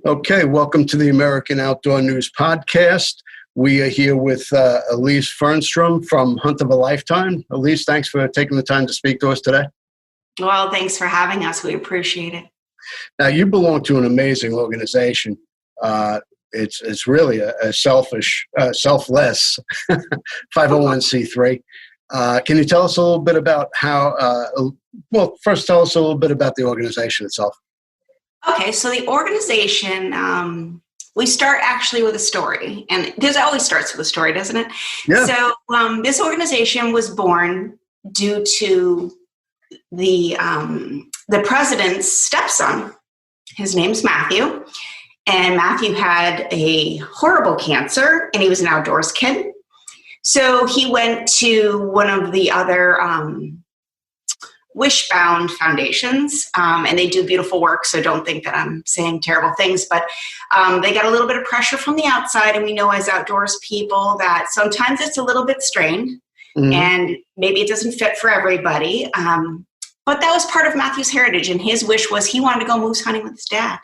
Okay, welcome to the American Outdoor News Podcast. We are here with Elise Fernstrom from Hunt of a Lifetime. Elise, thanks for taking the time to speak to us today. Well, thanks for having us. We appreciate it. Now, you belong to an amazing organization. It's really a selfless 501c3. Can you tell us a little bit about first tell us a little bit about the organization itself. Okay, so the organization, we start actually with a story, and this always starts with a story, doesn't it? Yeah. So this organization was born due to the president's stepson. His name's Matthew, and Matthew had a horrible cancer, and he was an outdoors kid. So he went to one of the other Wishbound foundations, and they do beautiful work, so don't think that I'm saying terrible things, but they got a little bit of pressure from the outside, and we know as outdoors people that sometimes it's a little bit strained, and maybe it doesn't fit for everybody, but that was part of Matthew's heritage, and his wish was he wanted to go moose hunting with his dad.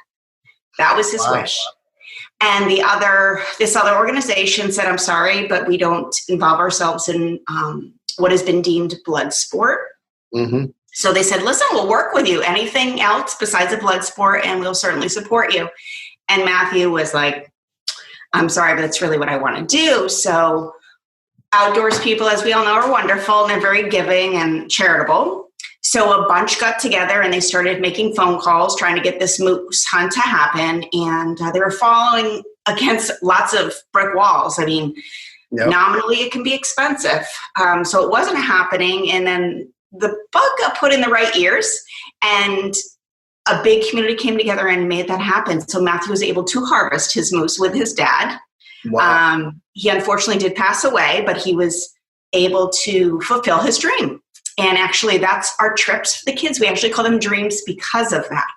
That was his wish. And this other organization said, I'm sorry, but we don't involve ourselves in what has been deemed blood sport. So they said, listen, we'll work with you. Anything else besides a blood sport, and we'll certainly support you. And Matthew was like, I'm sorry, but that's really what I want to do. So outdoors people, as we all know, are wonderful, and they're very giving and charitable. So a bunch got together, and they started making phone calls, trying to get this moose hunt to happen. And they were falling against lots of brick walls. I mean, nominally it can be expensive. So it wasn't happening. And then the bug got put in the right ears, and a big community came together and made that happen. So Matthew was able to harvest his moose with his dad. Wow. He unfortunately did pass away, but he was able to fulfill his dream. And actually, that's our trips for the kids. We actually call them dreams because of that.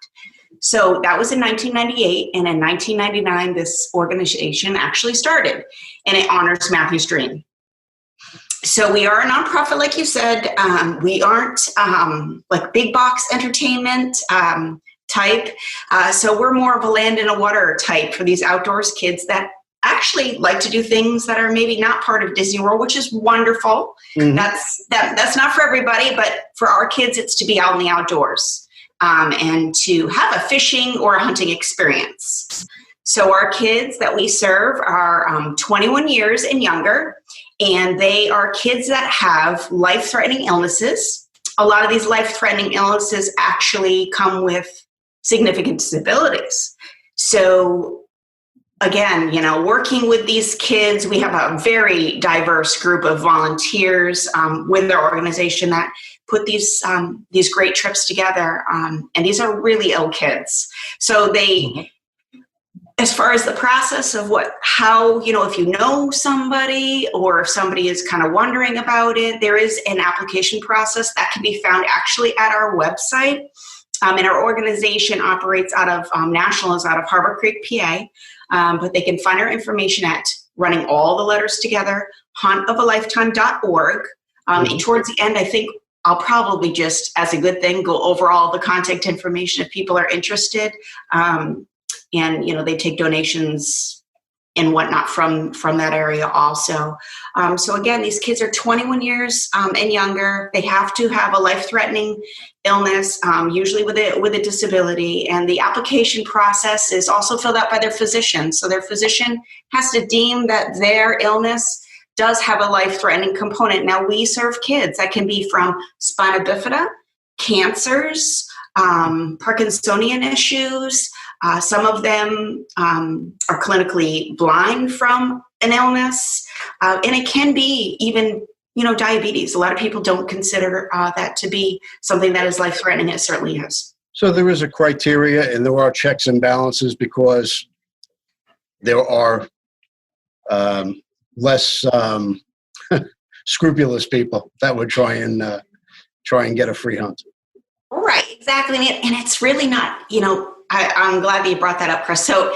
So that was in 1998, and in 1999, this organization actually started, and it honors Matthew's dream. So we are a nonprofit, like you said. We aren't like big box entertainment type. So we're more of a land and a water type for these outdoors kids that actually like to do things that are maybe not part of Disney World, which is wonderful. That's not for everybody, but for our kids, it's to be out in the outdoors and to have a fishing or a hunting experience. So our kids that we serve are 21 years and younger, and they are kids that have life-threatening illnesses. A lot of these life-threatening illnesses actually come with significant disabilities. So again, working with these kids, we have a very diverse group of volunteers with our organization that put these great trips together. And these are really ill kids. So they, as far as the process of how, if you know somebody or if somebody is kind of wondering about it, there is an application process that can be found actually at our website. And our organization operates out of, national is out of Harbor Creek, PA. But they can find our information at running all the letters together, huntofalifetime.org. And towards the end, I think I'll probably just, as a good thing, go over all the contact information if people are interested. And, they take donations and whatnot from that area also. So again, these kids are 21 years and younger. They have to have a life-threatening illness, usually with a disability. And the application process is also filled out by their physician. So their physician has to deem that their illness does have a life-threatening component. Now, we serve kids that can be from spina bifida, cancers, Parkinsonian issues. Some of them are clinically blind from an illness, and it can be even, diabetes. A lot of people don't consider that to be something that is life-threatening. It certainly is. So there is a criteria, and there are checks and balances because there are less scrupulous people that would try and get a free hunt. Right, exactly. And it's really not, I'm glad that you brought that up, Chris. So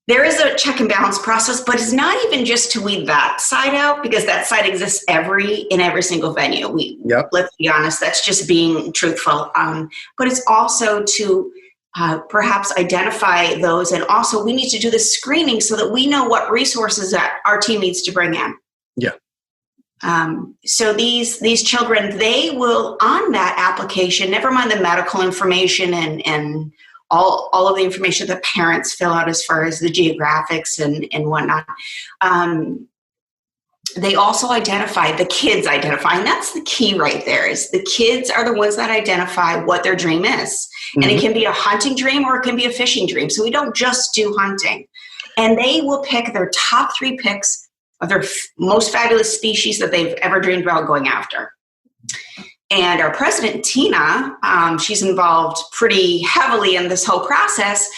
there is a check and balance process, but it's not even just to weed that side out, because that side exists in every single venue. Let's be honest, that's just being truthful. But it's also to perhaps identify those. And also we need to do the screening so that we know what resources that our team needs to bring in. Yeah. So these children, they will, on that application, never mind the medical information and all of the information that parents fill out as far as the geographics and whatnot. They also the kids identify, and that's the key right there, is the kids are the ones that identify what their dream is. Mm-hmm. And it can be a hunting dream or it can be a fishing dream. So we don't just do hunting. And they will pick their top 3 picks of their most fabulous species that they've ever dreamed about going after. And our president, Tina, she's involved pretty heavily in this whole process.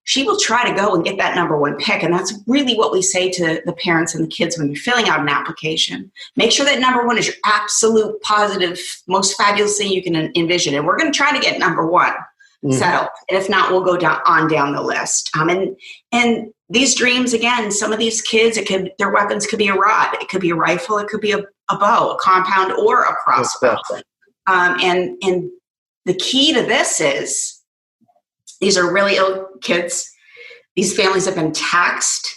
She will try to go and get that number 1 pick. And that's really what we say to the parents and the kids when you're filling out an application. Make sure that number 1 is your absolute positive, most fabulous thing you can envision. And we're going to try to get number 1 settled. And if not, we'll go down the list. And these dreams, again, some of these kids, their weapons could be a rod, it could be a rifle, it could be a bow, a compound, or a crossbow. And the key to this is these are really ill kids. These families have been taxed,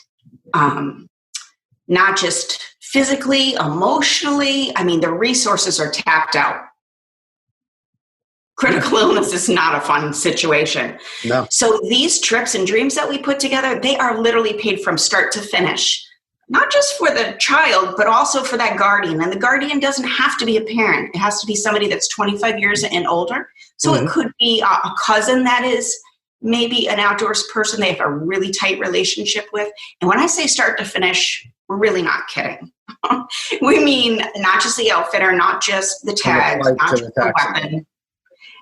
not just physically, emotionally. I mean, the resources are tapped out. Critical illness is not a fun situation. No. So these trips and dreams that we put together, they are literally paid from start to finish, not just for the child, but also for that guardian. And the guardian doesn't have to be a parent. It has to be somebody that's 25 years and older. So it could be a cousin that is maybe an outdoors person they have a really tight relationship with. And when I say start to finish, we're really not kidding. We mean not just the outfitter, not just the tag, not just the weapon.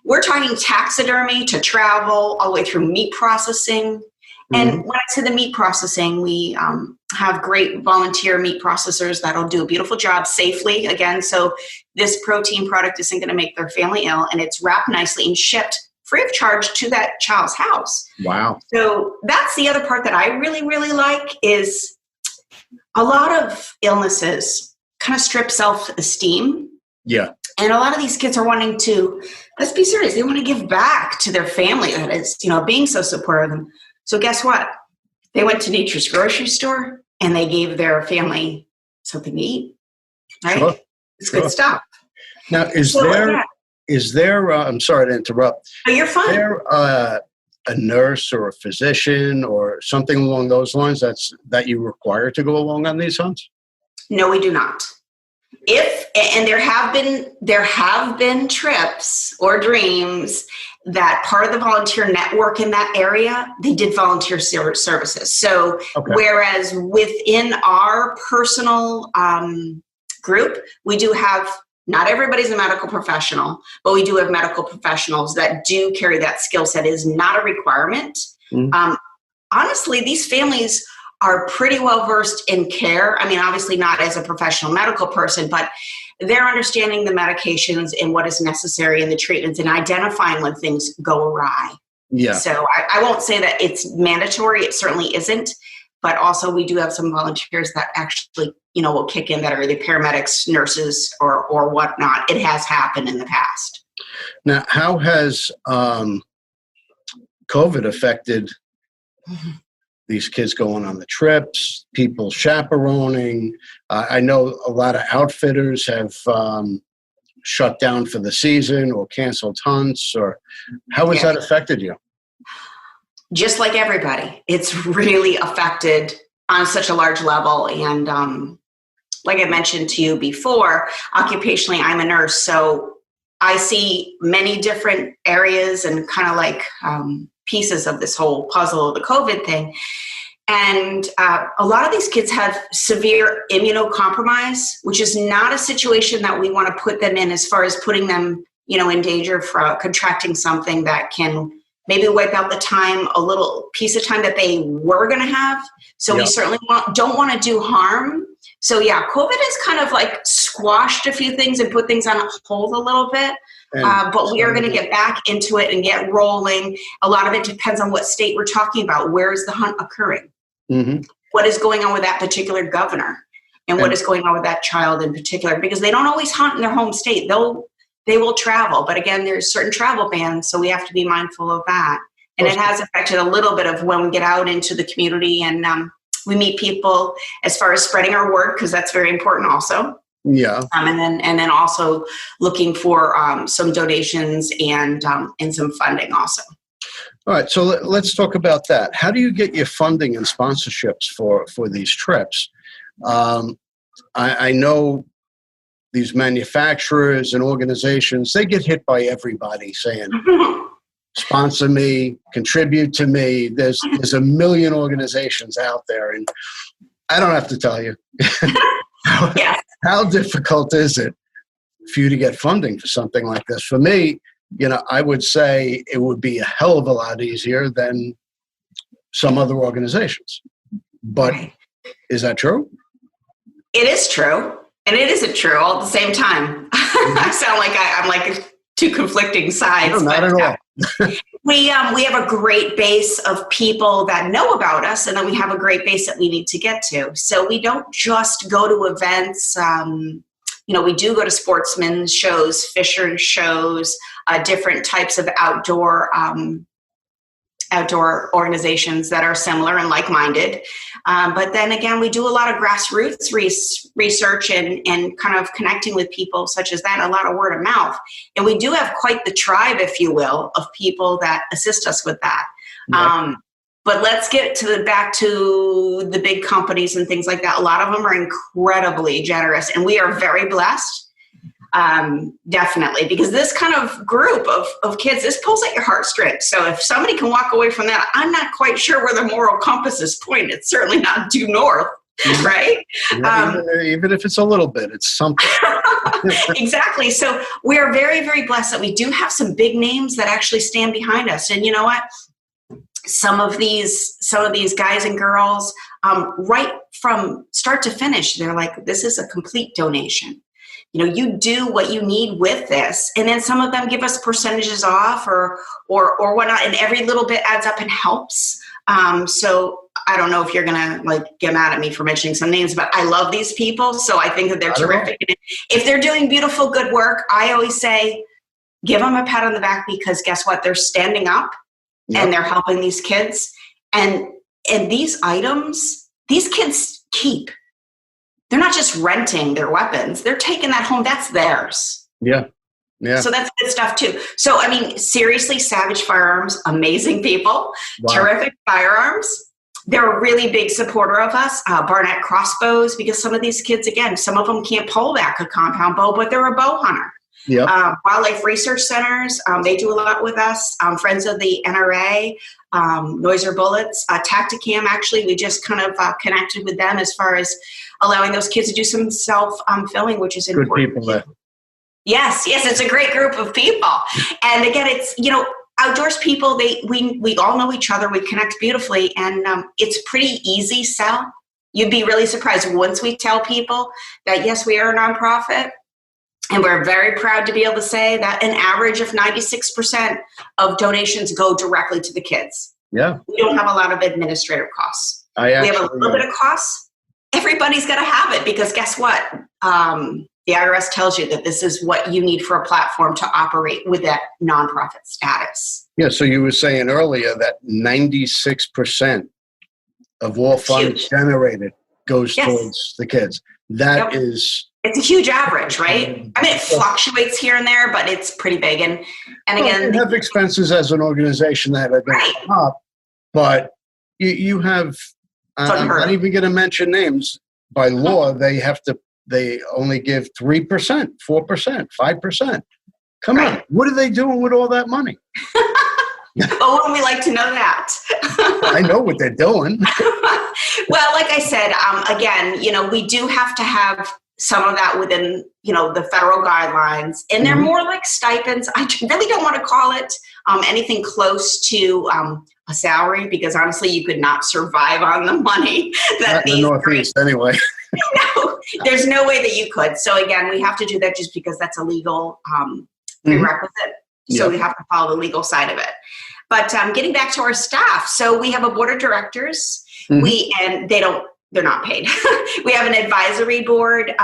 We're talking taxidermy to travel all the way through meat processing. And when I say the meat processing, we have great volunteer meat processors that'll do a beautiful job safely. Again, so this protein product isn't going to make their family ill, and it's wrapped nicely and shipped free of charge to that child's house. Wow. So that's the other part that I really, really like is a lot of illnesses kind of strip self-esteem. Yeah. And a lot of these kids are wanting to, let's be serious, they want to give back to their family that is, being so supportive of them. So guess what? They went to Nature's grocery store and they gave their family something to eat, right? Sure. It's good stuff. Now, is there, I'm sorry to interrupt. Oh, you're fine. Is there a nurse or a physician or something along those lines that you require to go along on these hunts? No, we do not. There have been trips or dreams that part of the volunteer network in that area, they did volunteer services. So whereas within our personal group, we do have, not everybody's a medical professional, but we do have medical professionals that do carry that skill set. It is not a requirement. Honestly, these families are pretty well versed in care. I mean, obviously not as a professional medical person, but they're understanding the medications and what is necessary in the treatments and identifying when things go awry. Yeah. So I won't say that it's mandatory. It certainly isn't. But also we do have some volunteers that actually, will kick in that are either paramedics, nurses, or whatnot. It has happened in the past. Now, how has COVID affected these kids going on the trips, people chaperoning? I know a lot of outfitters have shut down for the season or canceled hunts. Or how has that affected you? Just like everybody, it's really affected on such a large level. And like I mentioned to you before, occupationally, I'm a nurse. So I see many different areas and kind of like pieces of this whole puzzle of the COVID thing. And a lot of these kids have severe immunocompromise, which is not a situation that we want to put them in as far as putting them, in danger for contracting something that can maybe wipe out the time, a little piece of time that they were going to have. So we certainly don't want to do harm. So COVID has kind of like squashed a few things and put things on hold a little bit. But we are going to get back into it and get rolling. A lot of it depends on what state we're talking about. Where is the hunt occurring? What is going on with that particular governor? And what is going on with that child in particular? Because they don't always hunt in their home state. They will travel. But again, there's certain travel bans, so we have to be mindful of that. And it has affected a little bit of when we get out into the community and we meet people as far as spreading our word, because that's very important also. Yeah. And then also looking for some donations and some funding also. All right, so let's talk about that. How do you get your funding and sponsorships for these trips? I know these manufacturers and organizations, they get hit by everybody saying, sponsor me, contribute to me. There's a million organizations out there, and I don't have to tell you. Yeah. How difficult is it for you to get funding for something like this? For me, I would say it would be a hell of a lot easier than some other organizations. But is that true? It is true, and it isn't true all at the same time. I sound like I'm like two conflicting sides. No, not at all. We have a great base of people that know about us, and then we have a great base that we need to get to. So we don't just go to events. We do go to sportsman shows, fisher shows, different types of outdoor organizations that are similar and like-minded. But then again, we do a lot of grassroots research and kind of connecting with people such as that, a lot of word of mouth. And we do have quite the tribe, if you will, of people that assist us with that. Yep. But let's get back to the big companies and things like that. A lot of them are incredibly generous, and we are very blessed. Definitely, because this kind of group of kids, this pulls at your heartstrings. So if somebody can walk away from that, I'm not quite sure where the moral compass is pointed. It's certainly not due north, right? Even if it's a little bit, it's something. Exactly. So we are very, very blessed that we do have some big names that actually stand behind us. And you know what? Some of these guys and girls, right from start to finish, they're like, this is a complete donation. You do what you need with this. And then some of them give us percentages off or whatnot. And every little bit adds up and helps. So I don't know if you're going to get mad at me for mentioning some names, but I love these people. So I think that they're terrific. If they're doing beautiful, good work, I always say, give them a pat on the back, because guess what? They're standing up. Yep. And they're helping these kids. And these items, these kids keep. They're not just renting their weapons. They're taking that home. That's theirs. Yeah. Yeah. So that's good stuff too. So, seriously, Savage Firearms, amazing people, wow. Terrific firearms. They're a really big supporter of us. Barnett Crossbows, because some of these kids, again, some of them can't pull back a compound bow, but they're a bow hunter. Yep. Wildlife Research Centers, they do a lot with us. Friends of the NRA, Noiser Bullets, Tacticam, actually, we just kind of connected with them as far as allowing those kids to do some self-filming, which is important. Good people there. Yes, it's a great group of people. And again, it's, outdoors people, we all know each other, we connect beautifully, and it's pretty easy sell. You'd be really surprised once we tell people that, yes, we are a nonprofit. And we're very proud to be able to say that an average of 96% of donations go directly to the kids. Yeah. We don't have a lot of administrative costs. We have a little bit of costs. Everybody's got to have it, because guess what? The IRS tells you that this is what you need for a platform to operate with that nonprofit status. Yeah, so you were saying earlier that 96% of all funds generated goes towards the kids. That is... It's a huge average, right? It fluctuates here and there, but it's pretty big. And again, you have expenses as an organization that are going up, but you have, I'm not even going to mention names. By law, they only give 3%, 4%, 5%. Come on, what are they doing with all that money? Oh, wouldn't we like to know that? I know what they're doing. Well, like I said, again, we do have to have some of that within, the federal guidelines, and they're more like stipends. I really don't want to call it anything close to a salary, because honestly, you could not survive on the money that these. Not in the Northeast, anyway. No, there's no way that you could. So again, we have to do that just because that's a legal prerequisite. So we have to follow the legal side of it. But getting back to our staff, so we have a board of directors. They're not paid. We have an advisory board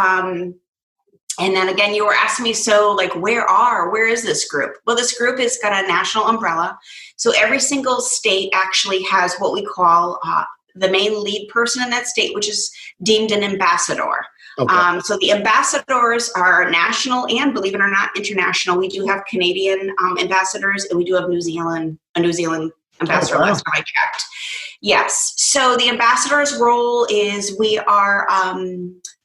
And then again, you were asking me, so like, where is this group? Well, this group has got a national umbrella. So every single state actually has what we call the main lead person in that state, which is deemed an ambassador. Okay. So the ambassadors are national and, believe it or not, international. We do have Canadian ambassadors, and we do have a New Zealand ambassador last time I checked. Yes. So the ambassador's role is we are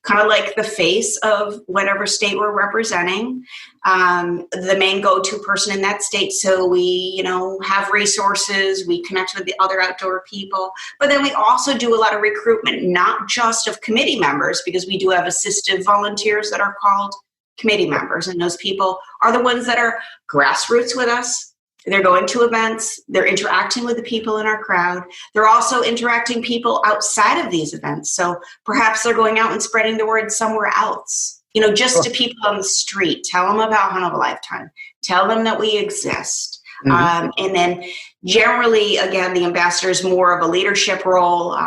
kind of like the face of whatever state we're representing, the main go-to person in that state. So we, have resources, we connect with the other outdoor people, but then we also do a lot of recruitment, not just of committee members, because we do have assistive volunteers that are called committee members. And those people are the ones that are grassroots with us. They're going to events. They're interacting with the people in our crowd. They're also interacting people outside of these events. So perhaps they're going out and spreading the word somewhere else, just to people on the street. Tell them about Hunt of a Lifetime. Tell them that we exist. Mm-hmm. And then generally, again, the ambassador is more of a leadership role.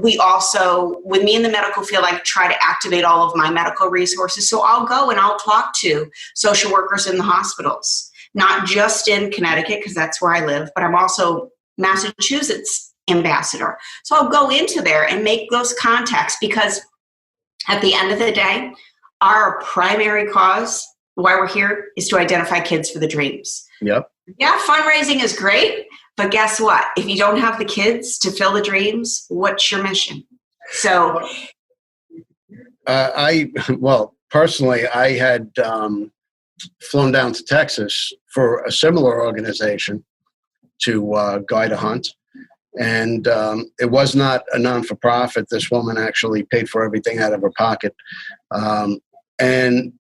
We also, with me in the medical field, I try to activate all of my medical resources. So I'll go and I'll talk to social workers in the hospitals. Not just in Connecticut, because that's where I live, but I'm also Massachusetts ambassador. So I'll go into there and make those contacts, because at the end of the day, our primary cause, why we're here, is to identify kids for the dreams. Yep. Yeah, fundraising is great, but guess what? If you don't have the kids to fill the dreams, what's your mission? So, personally, I had flown down to Texas for a similar organization to guide a hunt. And it was not a non-for-profit. This woman actually paid for everything out of her pocket. And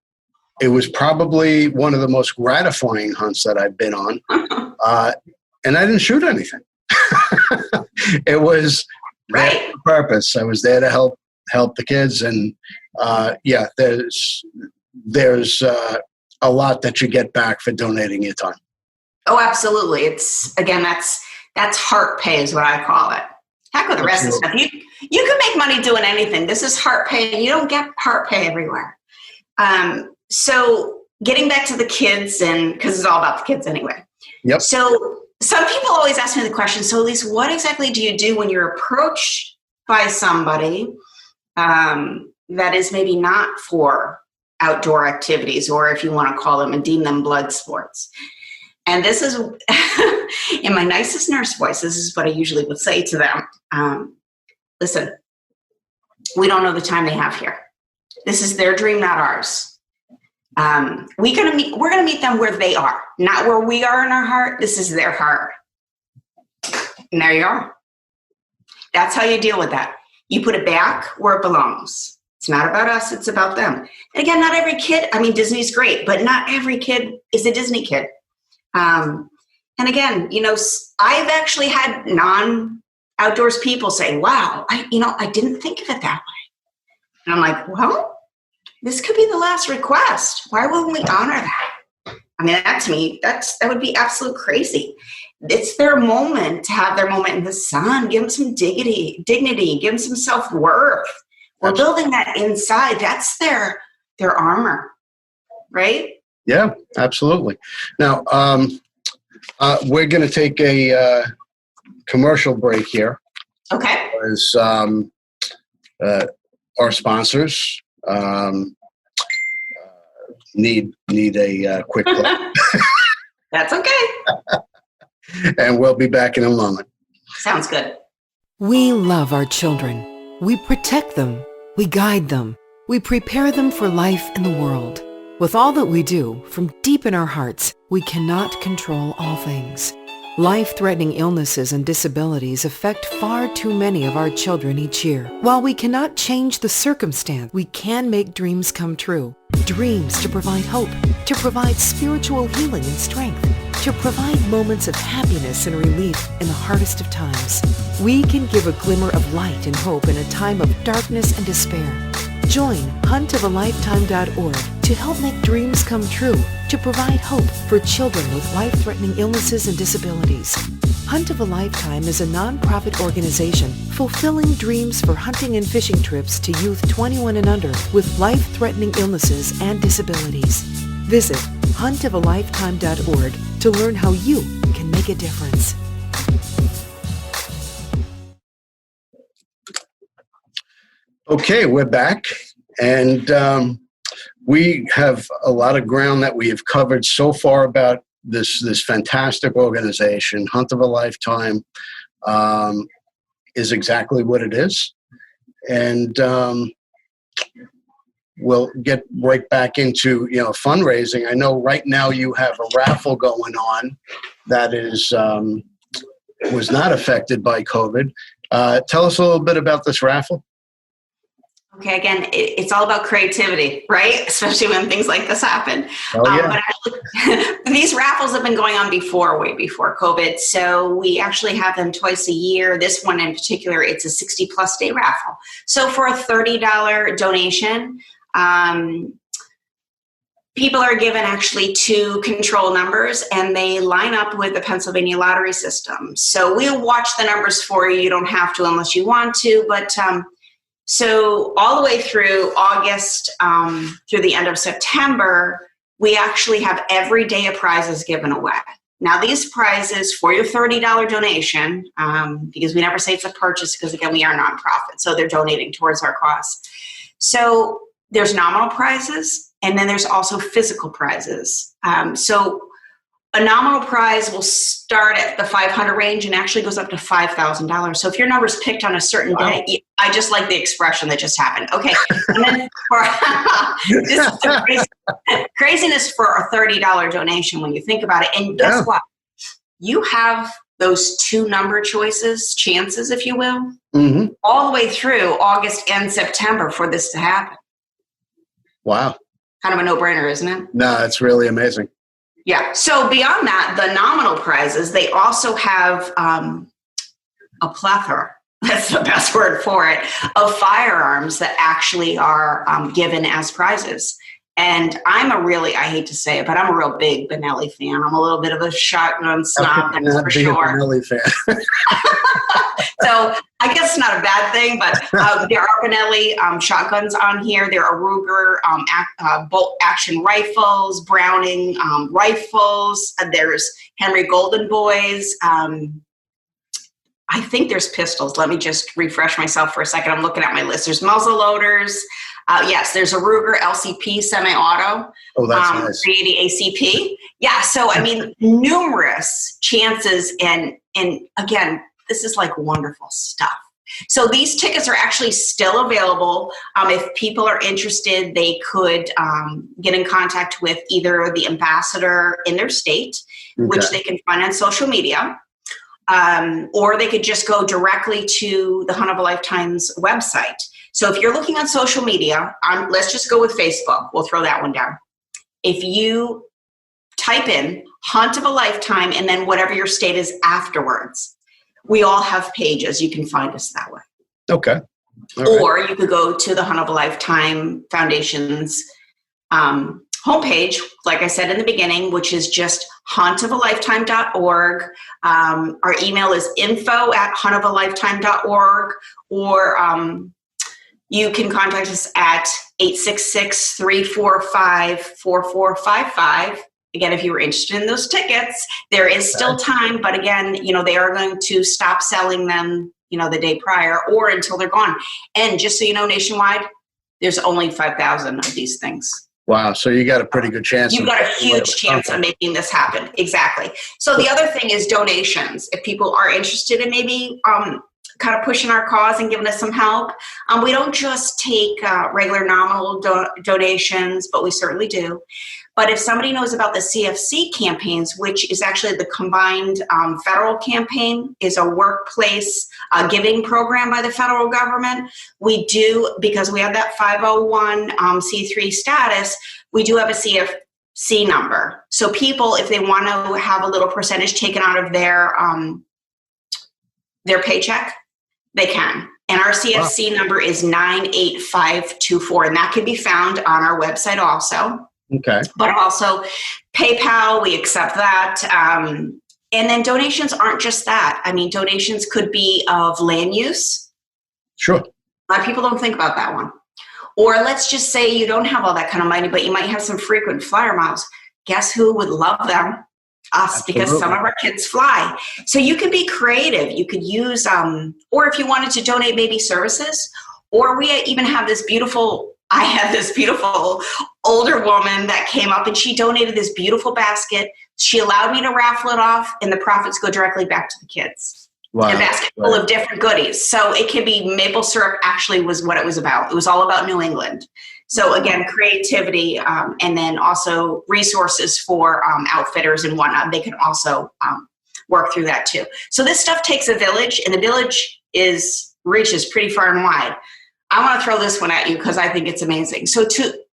it was probably one of the most gratifying hunts that I've been on. And I didn't shoot anything. It was right purpose. I was there to help the kids. And there's a lot that you get back for donating your time. Oh, absolutely. It's, again, that's heart pay is what I call it. Heck with the rest of the stuff. You can make money doing anything. This is heart pay, and you don't get heart pay everywhere. So getting back to the kids, and because it's all about the kids anyway. Yep. So some people always ask me the question, so Elise, what exactly do you do when you're approached by somebody that is maybe not for outdoor activities, or if you want to call them and deem them blood sports? And this is, in my nicest nurse voice, this is what I usually would say to them. Listen, we don't know the time they have here. This is their dream, not ours. We're going to meet them where they are, not where we are in our heart. This is their heart. And there you are. That's how you deal with that. You put it back where it belongs. It's not about us, it's about them. And again, not every kid, Disney's great, but not every kid is a Disney kid. And again, I've actually had non-outdoors people say, wow, I didn't think of it that way. And I'm like, well, this could be the last request. Why wouldn't we honor that? That to me, that would be absolute crazy. It's their moment to have their moment in the sun. Give them some dignity, give them some self-worth. We're building that inside. That's their armor, right? Yeah, absolutely. Now, we're going to take a commercial break here. Okay. As our sponsors need a quick look. That's okay. And we'll be back in a moment. Sounds good. We love our children. We protect them. We guide them. We prepare them for life in the world. With all that we do, from deep in our hearts, we cannot control all things. Life-threatening illnesses and disabilities affect far too many of our children each year. While we cannot change the circumstance, we can make dreams come true. Dreams to provide hope, to provide spiritual healing and strength, to provide moments of happiness and relief in the hardest of times. We can give a glimmer of light and hope in a time of darkness and despair. Join huntofalifetime.org to help make dreams come true, to provide hope for children with life-threatening illnesses and disabilities. Hunt of a Lifetime is a nonprofit organization fulfilling dreams for hunting and fishing trips to youth 21 and under with life-threatening illnesses and disabilities. Visit huntofalifetime.org to learn how you can make a difference. Okay, we're back, and we have a lot of ground that we have covered so far about this fantastic organization. Hunt of a Lifetime is exactly what it is, and we'll get right back into fundraising. I know right now you have a raffle going on that is was not affected by COVID. Tell us a little bit about this raffle. Okay, again, it's all about creativity, right? Especially when things like this happen. Oh, yeah. But actually, these raffles have been going on way before COVID. So we actually have them twice a year. This one in particular, it's a 60-plus day raffle. So for a $30 donation, people are given actually 2 control numbers, and they line up with the Pennsylvania lottery system. So we'll watch the numbers for you. You don't have to unless you want to, but so all the way through August, through the end of September, we actually have every day of prizes given away. Now, these prizes for your $30 donation, because we never say it's a purchase, because again, we are nonprofit, so they're donating towards our cause. So there's nominal prizes, and then there's also physical prizes. So a nominal prize will start at the $500 range and actually goes up to $5,000. So if your number's picked on a certain day, I just like the expression that just happened. Okay. And then for this is the craziness for a $30 donation when you think about it. And guess what? You have those 2 number chances, if you will, all the way through August and September for this to happen. Wow. Kind of a no-brainer, isn't it? No, it's really amazing. Yeah. So beyond that, the nominal prizes, they also have a plethora, that's the best word for it, of firearms that actually are given as prizes. And I hate to say it, but I'm a real big Benelli fan. I'm a little bit of a shotgun snob, that's for sure. Benelli fan. So I guess it's not a bad thing, but there are Benelli shotguns on here. There are Ruger bolt action rifles, Browning rifles. There's Henry Golden Boys. I think there's pistols. Let me just refresh myself for a second. I'm looking at my list. There's muzzle loaders. Yes, there's a Ruger LCP semi-auto. Oh, that's nice. 380 ACP. Yeah, so I mean, numerous chances, and again, this is like wonderful stuff. So these tickets are actually still available. If people are interested, they could get in contact with either the ambassador in their state, which they can find on social media, or they could just go directly to the Hunt of a Lifetime's website. So if you're looking on social media, let's just go with Facebook. We'll throw that one down. If you type in Hunt of a Lifetime and then whatever your state is afterwards, we all have pages. You can find us that way. Okay. Or you could go to the Hunt of a Lifetime Foundation's homepage, like I said in the beginning, which is just huntofalifetime.org. Our email is info@huntofalifetime.org, or you can contact us at 866-345-4455. Again, if you were interested in those tickets, there is still time, but again, they are going to stop selling them, the day prior or until they're gone. And just so you know, nationwide, there's only 5,000 of these things. Wow. So you got a pretty good chance. You've got a huge chance of making this happen. Exactly. So the other thing is donations. If people are interested in maybe kind of pushing our cause and giving us some help, we don't just take regular nominal donations, but we certainly do. But if somebody knows about the CFC campaigns, which is actually the combined federal campaign, is a workplace giving program by the federal government, we do, because we have that 501c3 status, we do have a CFC number. So people, if they want to have a little percentage taken out of their paycheck, they can. And our CFC number is 98524. And that can be found on our website also. Okay. But also PayPal, we accept that. And then donations aren't just that. I mean, donations could be of land use. Sure. A lot of people don't think about that one. Or let's just say you don't have all that kind of money, but you might have some frequent flyer miles. Guess who would love them? Us. Absolutely. Because some of our kids fly. So you can be creative. You could use, or if you wanted to donate maybe services, or we even have this beautiful, I have this beautiful older woman that came up and she donated this beautiful basket. She allowed me to raffle it off and the profits go directly back to the kids. Wow. And a basket full of different goodies. So it can be maple syrup actually was what it was about. It was all about New England. So again, creativity, and then also resources for outfitters and whatnot. They can also work through that too. So this stuff takes a village, and the village reaches pretty far and wide. I want to throw this one at you because I think it's amazing. So to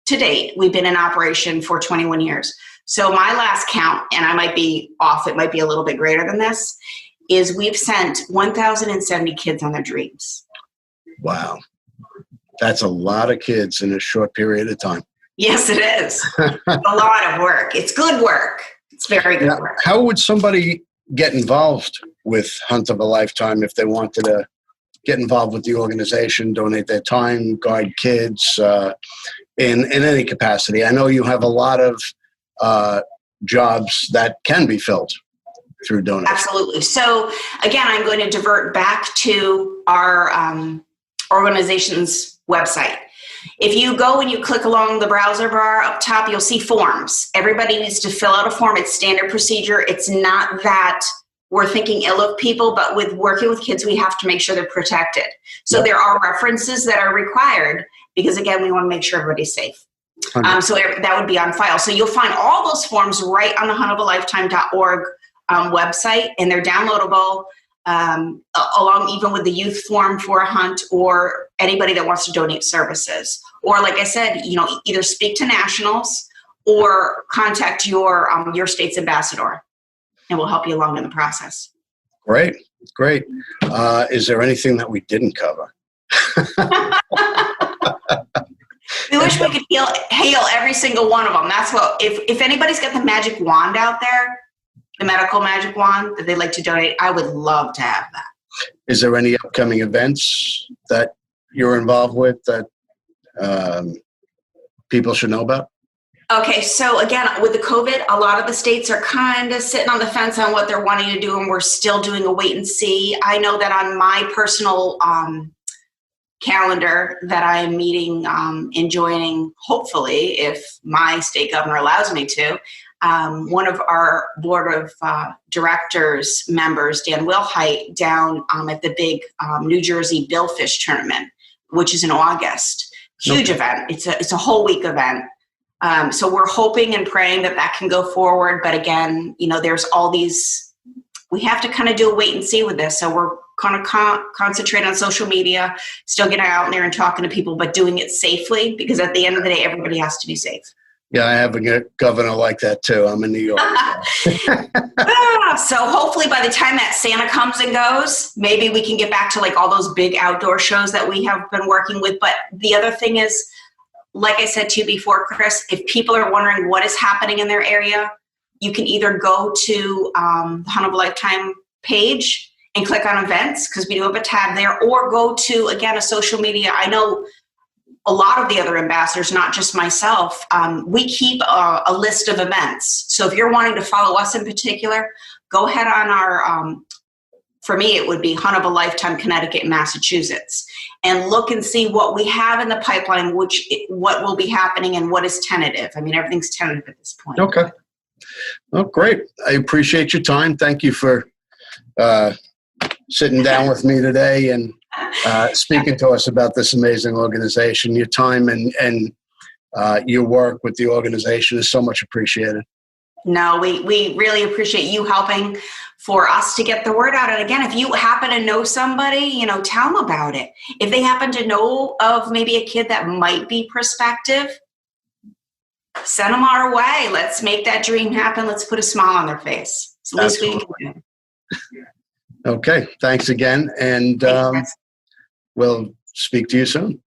date, we've been in operation for 21 years. So my last count, and I might be off, it might be a little bit greater than this, is we've sent 1,070 kids on their dreams. Wow. That's a lot of kids in a short period of time. Yes, it is. A lot of work. It's good work. It's very good work. How would somebody get involved with Hunt of a Lifetime if they wanted to get involved with the organization, donate their time, guide kids in any capacity? I know you have a lot of jobs that can be filled through donations. Absolutely. So again, I'm going to divert back to our organization's website. If you go and you click along the browser bar up top, you'll see forms. Everybody needs to fill out a form. It's standard procedure. It's not that we're thinking ill of people, but with working with kids, we have to make sure they're protected. So there are references that are required because, again, we want to make sure everybody's safe. So that would be on file. So you'll find all those forms right on the huntofalifetime.org website, and they're downloadable along even with the youth form for a hunt or anybody that wants to donate services. Or like I said, either speak to nationals or contact your state's ambassador, and we'll help you along in the process. Great. Is there anything that we didn't cover? We wish we could hail every single one of them. That's what, if anybody's got the magic wand out there, the medical magic wand that they'd like to donate, I would love to have that. Is there any upcoming events that you're involved with that people should know about? Okay, so again, with the COVID, a lot of the states are kind of sitting on the fence on what they're wanting to do, and we're still doing a wait and see. I know that on my personal calendar that I am meeting and joining, hopefully, if my state governor allows me to, one of our board of directors members, Dan Wilhite, down at the big New Jersey Billfish tournament, which is in August. Huge event. It's a whole week event. So we're hoping and praying that can go forward. But again, there's all these, we have to kind of do a wait and see with this. So we're kind of concentrate on social media, still getting out there and talking to people, but doing it safely, because at the end of the day, everybody has to be safe. Yeah, I have a governor like that too. I'm in New York. So hopefully by the time that Santa comes and goes, maybe we can get back to like all those big outdoor shows that we have been working with. But the other thing is, like I said to you before, Chris, if people are wondering what is happening in their area, you can either go to the Hunt of a Lifetime page and click on events, because we do have a tab there, or go to, again, a social media. I know a lot of the other ambassadors, not just myself, we keep a list of events. So if you're wanting to follow us in particular, go ahead on our, for me, it would be Hunt of a Lifetime, Connecticut and Massachusetts, and look and see what we have in the pipeline, what will be happening and what is tentative. I mean, everything's tentative at this point. Okay. Oh, great. I appreciate your time. Thank you for sitting down with me today and speaking to us about this amazing organization. Your time and your work with the organization is so much appreciated. No, we really appreciate you helping for us to get the word out. And again, if you happen to know somebody, tell them about it. If they happen to know of maybe a kid that might be prospective, send them our way. Let's make that dream happen. Let's put a smile on their face. It's the least we can do. Okay. Thanks again. And We'll speak to you soon.